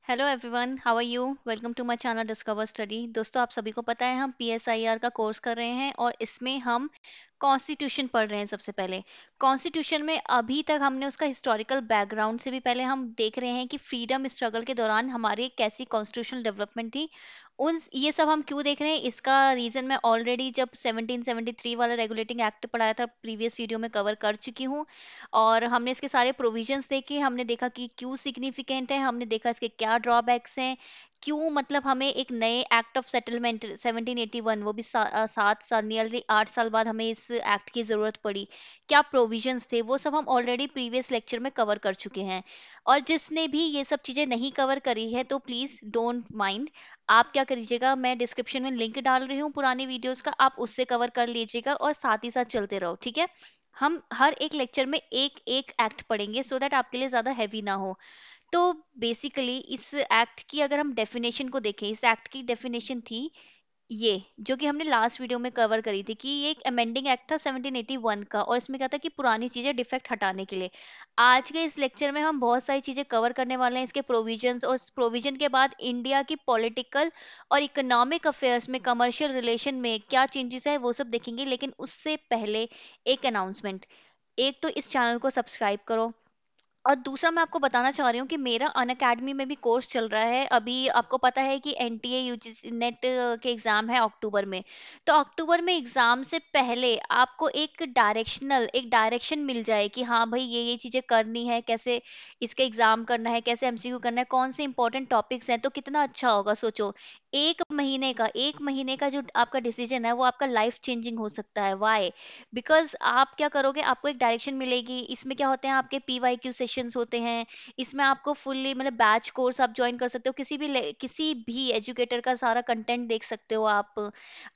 Hello everyone, how are you? Welcome to my channel Discover Study. दोस्तों, आप सभी को पता है हम पीएसआईआर का कोर्स कर रहे हैं और इसमें हम कॉन्स्टिट्यूशन पढ़ रहे हैं। सबसे पहले कॉन्स्टिट्यूशन में अभी तक हमने उसका हिस्टोरिकल बैकग्राउंड से भी पहले हम देख रहे हैं कि फ्रीडम स्ट्रगल के दौरान हमारी कैसी कॉन्स्टिट्यूशनल डेवलपमेंट थी। उन ये सब हम क्यों देख रहे हैं, इसका रीजन मैं ऑलरेडी जब 1773 वाला रेगुलेटिंग एक्ट पढ़ाया था प्रीवियस वीडियो में कवर कर चुकी हूँ। और हमने इसके सारे प्रोविजंस देखे, हमने देखा कि क्यों सिग्निफिकेंट है, हमने देखा इसके क्या ड्रॉबैक्स हैं, क्यों मतलब हमें एक नए एक्ट ऑफ सेटलमेंट 1781, वो भी 7 साल नियरली 8 साल बाद हमें इस एक्ट की जरूरत पड़ी। क्या प्रोविजंस थे वो सब हम ऑलरेडी प्रीवियस लेक्चर में कवर कर चुके हैं। और जिसने भी ये सब चीजें नहीं कवर करी है तो प्लीज डोंट माइंड, आप क्या करिएगा, मैं डिस्क्रिप्शन में लिंक डाल रही हूँ पुरानी वीडियोस का, आप उससे कवर कर लीजिएगा और साथ ही साथ चलते रहो, ठीक है। हम हर एक लेक्चर में एक एक एक्ट पढ़ेंगे सो दैट आपके लिए ज्यादा हैवी ना हो। तो बेसिकली इस एक्ट की अगर हम डेफिनेशन को देखें, इस एक्ट की डेफिनेशन थी ये, जो कि हमने लास्ट वीडियो में कवर करी थी, कि ये एक अमेंडिंग एक्ट था 1781 का, और इसमें क्या था कि पुरानी चीजें डिफेक्ट हटाने के लिए। आज के इस लेक्चर में हम बहुत सारी चीजें कवर करने वाले हैं, इसके प्रोविजंस, और इस प्रोविजन के बाद इंडिया की पॉलिटिकल और इकोनॉमिक अफेयर्स में, कमर्शियल रिलेशन में क्या चेंजेस है वो सब देखेंगे। लेकिन उससे पहले एक अनाउंसमेंट, एक तो इस चैनल को सब्सक्राइब करो, और दूसरा मैं आपको बताना चाह रही हूँ कि मेरा अनअकैडमी में भी कोर्स चल रहा है। अभी आपको पता है कि एनटीए यूजीसी नेट के एग्जाम है अक्टूबर में। तो अक्टूबर में एग्जाम से पहले आपको एक डायरेक्शन मिल जाए कि हाँ भाई ये चीजें करनी है, कैसे इसका एग्जाम करना है, कैसे एमसीक्यू करना है, कौन से इंपॉर्टेंट टॉपिक्स हैं, तो कितना अच्छा होगा। सोचो, एक महीने का जो आपका डिसीजन है वो आपका लाइफ चेंजिंग हो सकता है। वाई? बिकॉज आप क्या करोगे, आपको एक डायरेक्शन मिलेगी। इसमें क्या होते हैं, आपके पीवाईक्यू सेशंस होते हैं। इसमें आपको फुल्ली मतलब बैच कोर्स आप ज्वाइन कर सकते हो, किसी भी एजुकेटर का सारा कंटेंट देख सकते हो आप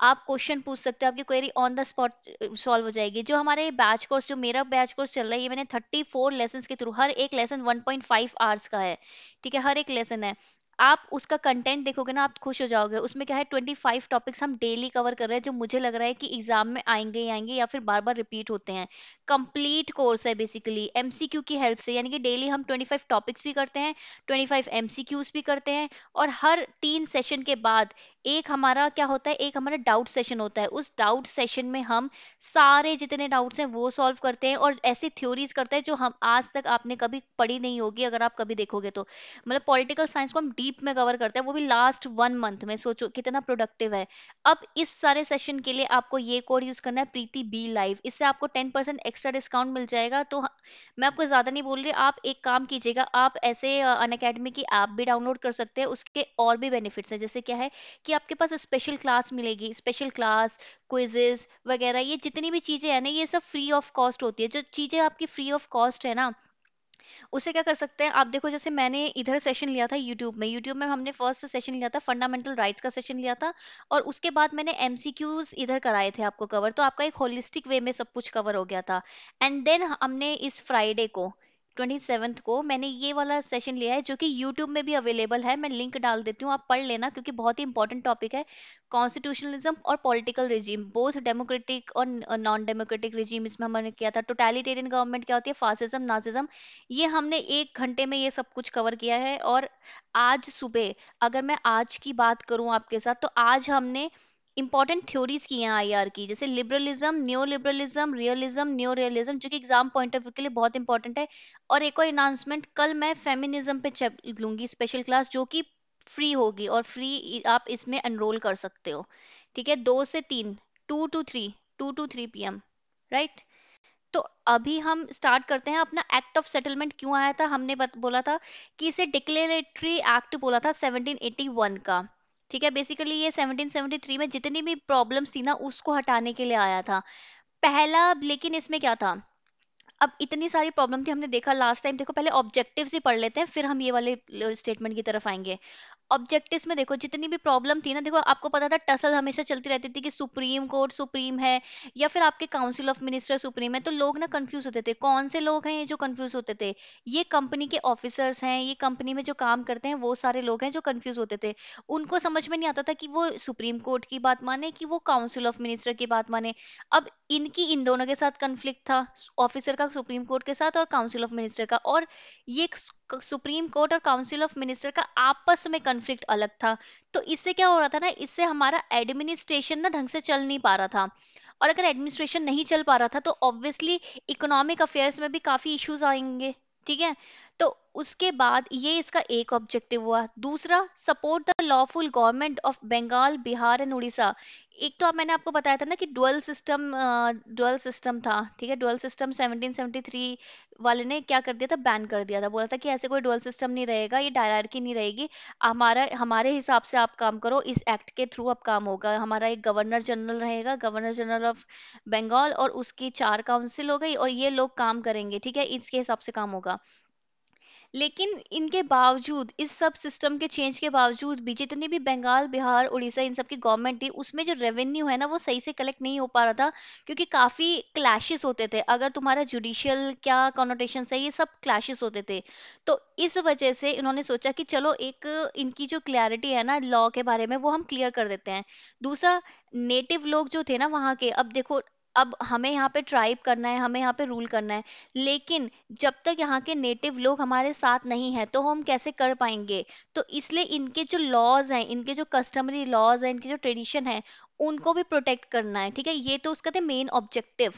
क्वेश्चन पूछ सकते हो, आपकी query on the spot solve हो जाएगी। जो हमारे बैच कोर्स, जो मेरा बैच कोर्स चल रहा है, ये मैंने 34 लेसन के थ्रू, हर एक लेसन 1.5 आवर्स का है, ठीक है, हर एक लेसन है। आप उसका कंटेंट देखोगे ना, आप खुश हो जाओगे। उसमें क्या है, 25 टॉपिक्स हम डेली कवर कर रहे हैं, जो मुझे लग रहा है कि एग्जाम में आएंगे ही आएंगे या फिर बार बार रिपीट होते हैं। कंप्लीट कोर्स है बेसिकली एमसीक्यू की हेल्प से, यानी कि डेली हम 25 टॉपिक्स भी करते हैं, 25 एमसीक्यूज भी करते हैं। और हर 3 सेशन के बाद एक हमारा क्या होता है, एक हमारा डाउट सेशन होता है। उस डाउट सेशन में हम सारे जितने डाउट्स हैं वो सॉल्व करते हैं, और ऐसी थ्योरीज करते हैं जो हम आज तक आपने कभी पढ़ी नहीं होगी, अगर आप कभी देखोगे तो। मतलब पॉलिटिकल साइंस को हम डीप में कवर करते हैं, वो भी लास्ट 1 मंथ में। सोचो कितना प्रोडक्टिव है। अब इस सारे सेशन के लिए आपको ये कोड यूज करना है, प्रीति बी लाइव। इससे आपको 10% एक्स्ट्रा डिस्काउंट मिल जाएगा। तो मैं आपको ज्यादा नहीं बोल रही, आप एक काम कीजिएगा, आप ऐसे अनअकैडमी की ऐप भी डाउनलोड कर सकते हैं। उसके और भी बेनिफिट्स हैं, जैसे क्या है कि आपके पास स्पेशल क्लास मिलेगी, स्पेशल क्लास, क्विजेस वगैरह, ये जितनी भी चीजें हैं ना, ये सब फ्री ऑफ कॉस्ट होती है। जो चीजें आपकी फ्री ऑफ कॉस्ट है ना, उसे क्या कर सकते हैं आप। देखो, जैसे मैंने इधर सेशन लिया था यूट्यूब में हमने फर्स्ट सेशन लिया था, फंडामेंटल राइट्स का सेशन लिया था। और उसके बाद मैंने एमसीक्यूज इधर कराए थे आपको कवर, तो आपका एक होलिस्टिक वे में सब कुछ कवर हो गया था। एंड देन हमने इस फ्राइडे को 27th को मैंने ये वाला सेशन लिया है, जो कि यूट्यूब में भी अवेलेबल है। मैं लिंक डाल देती हूँ, आप पढ़ लेना, क्योंकि बहुत ही इंपॉर्टेंट टॉपिक है। कॉन्स्टिट्यूशनलिज्म और पॉलिटिकल रिजीम, बोथ डेमोक्रेटिक और नॉन डेमोक्रेटिक रिजीम, इसमें हमने किया था। टोटलिटेरियन गवर्नमेंट क्या होती है, फासिज्म, नाजिज्म, ये हमने 1 घंटे में ये सब कुछ कवर किया है। और आज सुबह, अगर मैं आज की बात करूं आपके साथ, तो आज हमने इंपॉर्टेंट थ्योरीज की हैं आईआर की, जैसे लिबरलिज्म, न्यो लिबरलिज्म, रियलिज्म, न्यो रियलिज्म, जो कि एग्जाम पॉइंट ऑफ व्यू के लिए बहुत इंपॉर्टेंट है। और एक और अनाउंसमेंट, कल मैं फेमिनिज्म पे लूंगी स्पेशल क्लास, जो कि फ्री होगी, और फ्री आप इसमें एनरोल कर सकते हो, ठीक है, 2 से 3, 2 to 3 राइट। तो अभी हम स्टार्ट करते हैं। अपना एक्ट ऑफ सेटलमेंट क्यों आया था, हमने बोला था कि इसे डिक्लेरेटरी एक्ट बोला था 1781 का, ठीक है। बेसिकली ये 1773 में जितनी भी प्रॉब्लम्स थी ना, उसको हटाने के लिए आया था पहला। लेकिन इसमें क्या था, अब इतनी सारी प्रॉब्लम थी, हमने देखा लास्ट टाइम। देखो, पहले ऑब्जेक्टिव्स ही पढ़ लेते हैं, फिर हम ये वाले स्टेटमेंट की तरफ आएंगे। ऑब्जेक्टिव्स में देखो, जितनी भी प्रॉब्लम थी ना, देखो आपको पता था टसल हमेशा चलती रहती थी कि सुप्रीम कोर्ट सुप्रीम है या फिर आपके काउंसिल ऑफ मिनिस्टर सुप्रीम है। तो लोग ना कंफ्यूज होते थे, कौन से लोग हैं ये जो कंफ्यूज होते थे, ये कंपनी के ऑफिसर्स हैं, ये कंपनी में जो काम करते हैं वो सारे लोग हैं जो कंफ्यूज होते थे। उनको समझ में नहीं आता था कि वो सुप्रीम कोर्ट की बात माने कि वो काउंसिल ऑफ मिनिस्टर की बात माने। अब इनकी इन दोनों के साथ कंफ्लिक्ट था, ऑफिसर का सुप्रीम कोर्ट के साथ और काउंसिल ऑफ मिनिस्टर का। और ये सुप्रीम कोर्ट और काउंसिल ऑफ मिनिस्टर का आपस में कन्फ्लिक्ट अलग था। तो इससे क्या हो रहा था ना, इससे हमारा एडमिनिस्ट्रेशन ना ढंग से चल नहीं पा रहा था। और अगर एडमिनिस्ट्रेशन नहीं चल पा रहा था तो ऑब्वियसली इकोनॉमिक अफेयर्स में भी काफी इश्यूज आएंगे। ठीक है। तो उसके बाद ये इसका एक ऑब्जेक्टिव हुआ। दूसरा, support the lawful government of Bengal, Bihar and Orissa. एक तो अब मैंने आपको बताया था ना कि डुअल सिस्टम था। ठीक है, डुअल सिस्टम 1773 वाले ने क्या कर दिया था, बैन कर दिया था। बोला था कि ऐसे कोई डुअल सिस्टम नहीं रहेगा, ये डायरार्की नहीं रहेगी। हमारा हमारे हिसाब से आप काम करो, इस एक्ट के थ्रू अब काम होगा। हमारा एक गवर्नर जनरल रहेगा, गवर्नर जनरल ऑफ बंगाल, और उसकी 4 काउंसिल हो गई, और ये लोग काम करेंगे। ठीक है, इसके हिसाब से काम होगा। लेकिन इनके बावजूद, इस सब सिस्टम के चेंज के बावजूद भी, जितनी भी बंगाल, बिहार, उड़ीसा इन सब की गवर्नमेंट थी, उसमें जो रेवेन्यू है ना वो सही से कलेक्ट नहीं हो पा रहा था, क्योंकि काफी क्लैशेस होते थे। अगर तुम्हारा जुडिशियल क्या कॉनोटेशन है, ये सब क्लैशेस होते थे। तो इस वजह से इन्होंने सोचा कि चलो एक इनकी जो क्लैरिटी है ना लॉ के बारे में, वो हम क्लियर कर देते हैं। दूसरा, नेटिव लोग जो थे ना वहाँ के, अब देखो, अब हमें यहाँ पे ट्राइब करना है, हमें यहाँ पे रूल करना है, लेकिन जब तक यहाँ के नेटिव लोग हमारे साथ नहीं है तो हम कैसे कर पाएंगे। तो इसलिए इनके जो लॉज हैं, इनके जो कस्टमरी लॉज हैं, इनके जो ट्रेडिशन है, उनको भी प्रोटेक्ट करना है। ठीक है, ये तो उसका था मेन ऑब्जेक्टिव।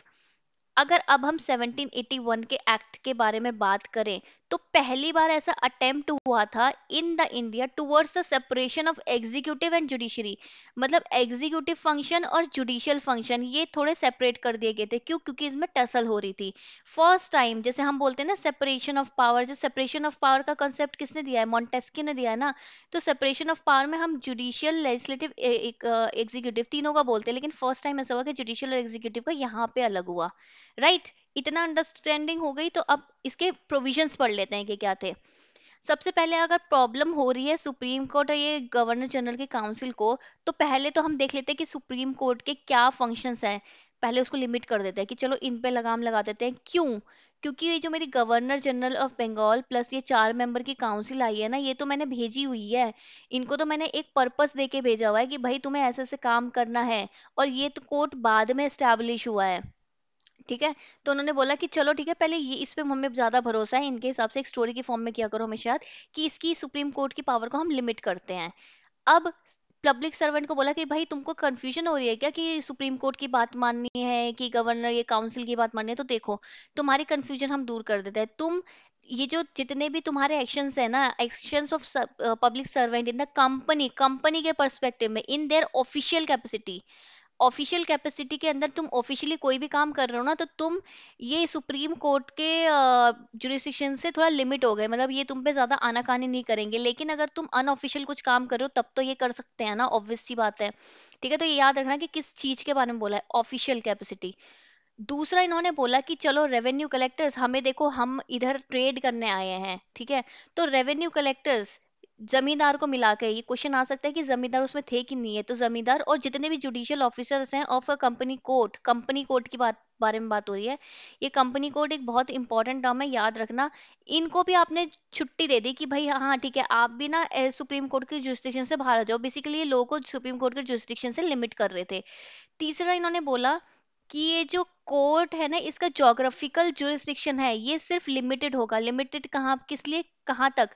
अगर अब हम 1781 के एक्ट के बारे में बात करें, तो पहली बार ऐसा अटेम्प्ट हुआ था in the India towards the separation of executive and judiciary. मतलब एग्जीक्यूटिव फंक्शन और जुडिशियल फंक्शन ये थोड़े सेपरेट कर दिए गए थे। क्यों? क्योंकि इसमें टसल हो रही थी। फर्स्ट टाइम, जैसे हम बोलते हैं ना सेपरेशन ऑफ पावर, जो सेपरेशन ऑफ पावर का कंसेप्ट किसने दिया है, मॉन्टेस्क्यू ने दिया है ना। तो सेपरेशन ऑफ पावर में हम जुडिशियल, लेजिस्लेटिव, एग्जीक्यूटिव तीनों का बोलते हैं, लेकिन फर्स्ट टाइम ऐसा हुआ कि जुडिशियल और एग्जीक्यूटिव का यहाँ पे अलग हुआ। राइट। इतना अंडरस्टैंडिंग हो गई, तो अब इसके प्रोविजंस पढ़ लेते हैं कि क्या थे। सबसे पहले, अगर प्रॉब्लम हो रही है सुप्रीम कोर्ट और ये गवर्नर जनरल की काउंसिल को, तो पहले तो हम देख लेते हैं कि सुप्रीम कोर्ट के क्या फंक्शंस हैं। पहले उसको लिमिट कर देते हैं कि चलो इन पे लगाम लगा देते हैं। क्यों? क्योंकि ये जो मेरी governor general of Bengal plus ये 4 मेंबर की काउंसिल आई है ना, ये तो मैंने भेजी हुई है। इनको तो मैंने एक पर्पस दे के भेजा हुआ है कि भाई तुम्हें ऐसे ऐसे काम करना है, और ये तो कोर्ट बाद में एस्टेब्लिश हुआ है। ठीक है। तो उन्होंने बोला कि चलो ठीक है, पहले ये इस पे हमें ज्यादा भरोसा है, इनके हिसाब से एक स्टोरी की फॉर्म में किया करो हमेशा याद, कि इसकी सुप्रीम कोर्ट की पावर को हम लिमिट करते हैं। अब पब्लिक सर्वेंट को बोला कि भाई तुमको कंफ्यूजन हो रही है क्या कि सुप्रीम कोर्ट की बात माननी है कि गवर्नर ये काउंसिल की बात माननी है, तो देखो तुम्हारी कंफ्यूजन हम दूर कर देते हैं। तुम ये जो जितने भी तुम्हारे एक्शंस है ना, actions of public servant in the company, company के पर्सपेक्टिव में, in their official capacity, official capacity के अंदर तुम ऑफिशियली कोई भी काम कर रहे हो ना, तो तुम ये सुप्रीम कोर्ट के जुरिस्डिक्शन से थोड़ा लिमिट हो गए। मतलब ये तुम पे ज्यादा आनाकानी नहीं करेंगे, लेकिन अगर तुम अनऑफिशियल कुछ काम कर रहे हो तब तो ये कर सकते हैं ना, ऑब्वियस सी बात है। ठीक है, तो ये याद रखना कि किस चीज के बारे में बोला है, ऑफिशियल कैपेसिटी। दूसरा, इन्होंने बोला कि चलो रेवेन्यू कलेक्टर्स, हमें देखो हम इधर ट्रेड करने आए हैं। ठीक है, तो रेवेन्यू कलेक्टर्स, जमींदार को मिला के ये क्वेश्चन आ सकता है कि जमींदार उसमें थे कि नहीं है, तो जमींदार और जितने भी जुडिशियल ऑफिसर्स हैं of a company court, company court की बारे में बात हो रही है। ये कंपनी कोर्ट एक बहुत इंपॉर्टेंट टर्म है, याद रखना। इनको भी आपने छुट्टी दे दी कि भाई हाँ ठीक है, आप भी ना सुप्रीम कोर्ट की जुरिस्डिक्शन से बाहर आ जाओ। बेसिकली ये लोगों को सुप्रीम कोर्ट के जुरिस्डिक्शन से लिमिट कर रहे थे। तीसरा, इन्होंने बोला कि ये जो कोर्ट है ना, इसका ज्योग्राफिकल जुरिस्डिक्शन है, ये सिर्फ लिमिटेड होगा। लिमिटेड कहाँ, किस लिए, कहाँ तक?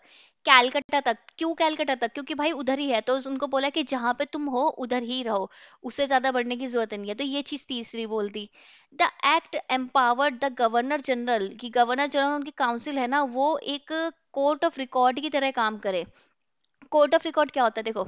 कैलकटा तक। क्यों कैलकटा तक? क्योंकि भाई उधर ही है, तो उनको बोला कि जहां पे तुम हो उधर ही रहो, उससे ज्यादा बढ़ने की जरूरत नहीं है। तो ये चीज तीसरी बोल दी। The act empowered the governor general, की गवर्नर जनरल उनकी काउंसिल है ना, वो एक कोर्ट ऑफ रिकॉर्ड की तरह काम करे। कोर्ट ऑफ रिकॉर्ड क्या होता है, देखो,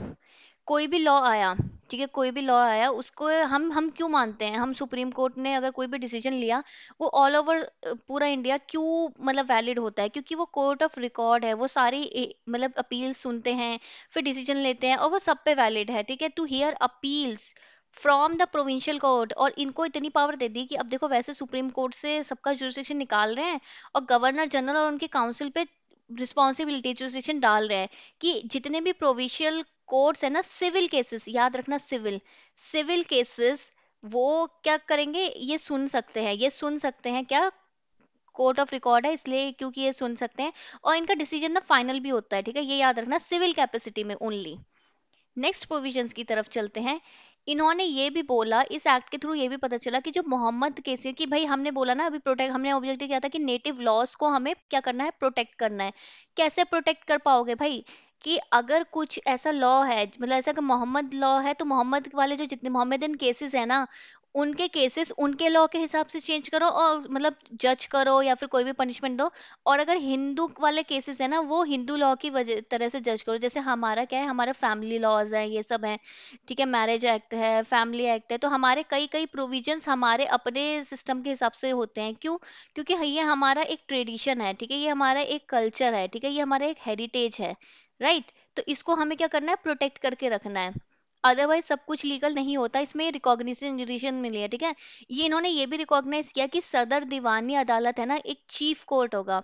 कोई भी लॉ आया, ठीक है, कोई भी लॉ आया उसको हम क्यों मानते हैं, हम सुप्रीम कोर्ट ने अगर कोई भी डिसीजन लिया, वो ऑल ओवर पूरा इंडिया क्यों मतलब वैलिड होता है, क्योंकि वो कोर्ट ऑफ रिकॉर्ड है। वो सारी मतलब अपील सुनते हैं, फिर डिसीजन लेते हैं, और वो सब पे वैलिड है। ठीक है, to hear appeals from the provincial court. और इनको इतनी पावर दे दी कि अब देखो, वैसे सुप्रीम कोर्ट से सबका जुरिस्डिक्शन निकाल रहे हैं, और गवर्नर जनरल और उनकी काउंसिल पे रिस्पॉन्सिबिलिटी जुरिस्डिक्शन डाल रहे हैं कि जितने भी प्रोविंशियल कोर्ट्स है ना, सिविल केसेस, याद रखना, सिविल सिविल केसेस, वो क्या करेंगे, ये सुन सकते हैं, ये सुन सकते हैं क्या, कोर्ट ऑफ रिकॉर्ड है इसलिए, क्योंकि ये सुन सकते हैं, और इनका डिसीजन ना फाइनल भी होता है। ठीक है, ये याद रखना, सिविल कैपेसिटी में ओनली। नेक्स्ट प्रोविजंस की तरफ चलते हैं। इन्होंने ये भी बोला, इस एक्ट के थ्रू ये भी पता चला कि जो मोहम्मद केसी की, भाई हमने बोला ना अभी प्रोटेक्ट, हमने ऑब्जेक्टिव किया था कि नेटिव लॉज को हमें क्या करना है, प्रोटेक्ट करना है। कैसे प्रोटेक्ट कर पाओगे भाई? कि अगर कुछ ऐसा लॉ है, मतलब ऐसा कि मोहम्मद लॉ है, तो मोहम्मद वाले जो जितने मोहम्मदन केसेस है ना, उनके केसेस उनके लॉ के हिसाब से चेंज करो, और मतलब जज करो या फिर कोई भी पनिशमेंट दो। और अगर हिंदू वाले केसेस है ना, वो हिंदू लॉ की वजह तरह से जज करो। जैसे हमारा क्या है, हमारा फैमिली लॉज है, ये सब है, ठीक है, मैरिज एक्ट है, फैमिली एक्ट है, तो हमारे कई कई प्रोविजंस हमारे अपने सिस्टम के हिसाब से होते हैं। क्यों? क्योंकि ये हमारा एक ट्रेडिशन है, ठीक है, ये हमारा एक कल्चर है, ठीक है, ये हमारा एक हेरिटेज है, राइट? तो इसको हमें क्या करना है, प्रोटेक्ट करके रखना है। अदरवाइज सब कुछ लीगल नहीं होता, इसमें रिकॉग्निशन मिली है, ठीक है। ये इन्होंने ये भी रिकॉग्नाइज किया कि सदर दीवानी अदालत है ना, एक चीफ कोर्ट होगा।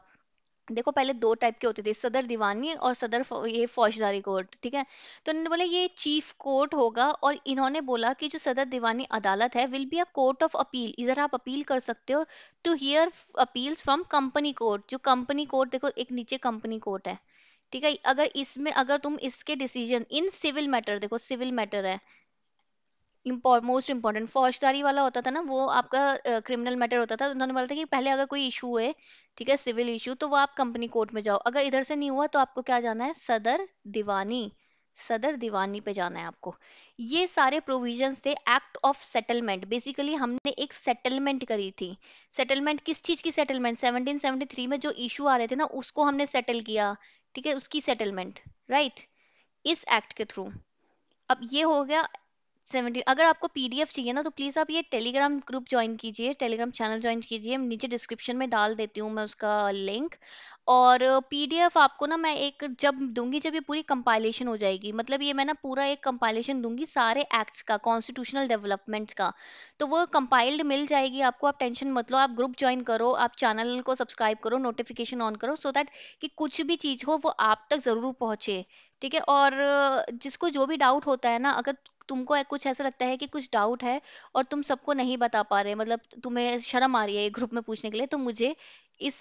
देखो पहले दो टाइप के होते थे, सदर दीवानी और ये फौजदारी कोर्ट, ठीक है। तो उन्होंने बोला ये चीफ कोर्ट होगा, और इन्होंने बोला कि जो सदर दीवानी अदालत है will be a court of appeal, इधर आप अपील कर सकते हो to hear appeals from company court. जो कंपनी कोर्ट, देखो एक नीचे कंपनी कोर्ट है, ठीक है, अगर इसमें अगर तुम इसके डिसीजन इन सिविल मैटर, देखो सिविल मैटर है, मोस्ट इंपॉर्टेंट, फौजदारी वाला होता था ना वो आपका क्रिमिनल मैटर होता था। उन्होंने बोला था कि पहले अगर कोई इशू है, ठीक है, सिविल इशू, तो वो आप कंपनी कोर्ट में जाओ, अगर इधर से नहीं हुआ तो आपको क्या जाना है, दीवानी सदर दीवानी पे जाना है आपको। ये सारे प्रोविजंस थे एक्ट ऑफ सेटलमेंट। बेसिकली हमने एक सेटलमेंट करी थी। सेटलमेंट किस चीज की सेटलमेंट? 1773 में जो इशू आ रहे थे ना, उसको हमने सेटल किया, ठीक है, उसकी सेटलमेंट, राइट, इस एक्ट के थ्रू। अब ये हो गया 17। अगर आपको पीडीएफ चाहिए ना, तो प्लीज आप ये टेलीग्राम ग्रुप ज्वाइन कीजिए, टेलीग्राम चैनल ज्वाइन कीजिए, नीचे डिस्क्रिप्शन में डाल देती हूँ मैं उसका लिंक। और पीडीएफ आपको ना मैं एक जब दूंगी, जब ये पूरी कंपाइलेशन हो जाएगी, मतलब ये मैं ना पूरा एक कंपाइलेशन दूंगी सारे एक्ट्स का, कॉन्स्टिट्यूशनल डेवलपमेंट्स का, तो वो कंपाइल्ड मिल जाएगी आपको। आप टेंशन मत लो, आप ग्रुप ज्वाइन करो, आप चैनल को सब्सक्राइब करो, नोटिफिकेशन ऑन करो, सो दैट कि कुछ भी चीज हो वो आप तक जरूर पहुंचे, ठीक है। और जिसको जो भी डाउट होता है ना, अगर तुमको कुछ ऐसा लगता है कि कुछ डाउट है और तुम सबको नहीं बता पा रहे, मतलब तुम्हें शर्म आ रही है ग्रुप में पूछने के लिए, तो मुझे इस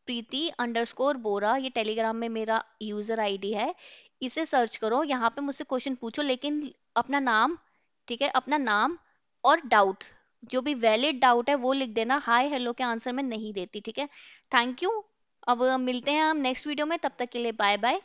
प्रीति_बोरा, ये टेलीग्राम में मेरा यूजर आईडी है, इसे सर्च करो, यहाँ पे मुझसे क्वेश्चन पूछो, लेकिन अपना नाम, ठीक है, अपना नाम और डाउट, जो भी वैलिड डाउट है वो लिख देना, हाय हेलो के आंसर में नहीं देती, ठीक है। Thank you. अब मिलते हैं हम नेक्स्ट वीडियो में, तब तक के लिए बाय बाय।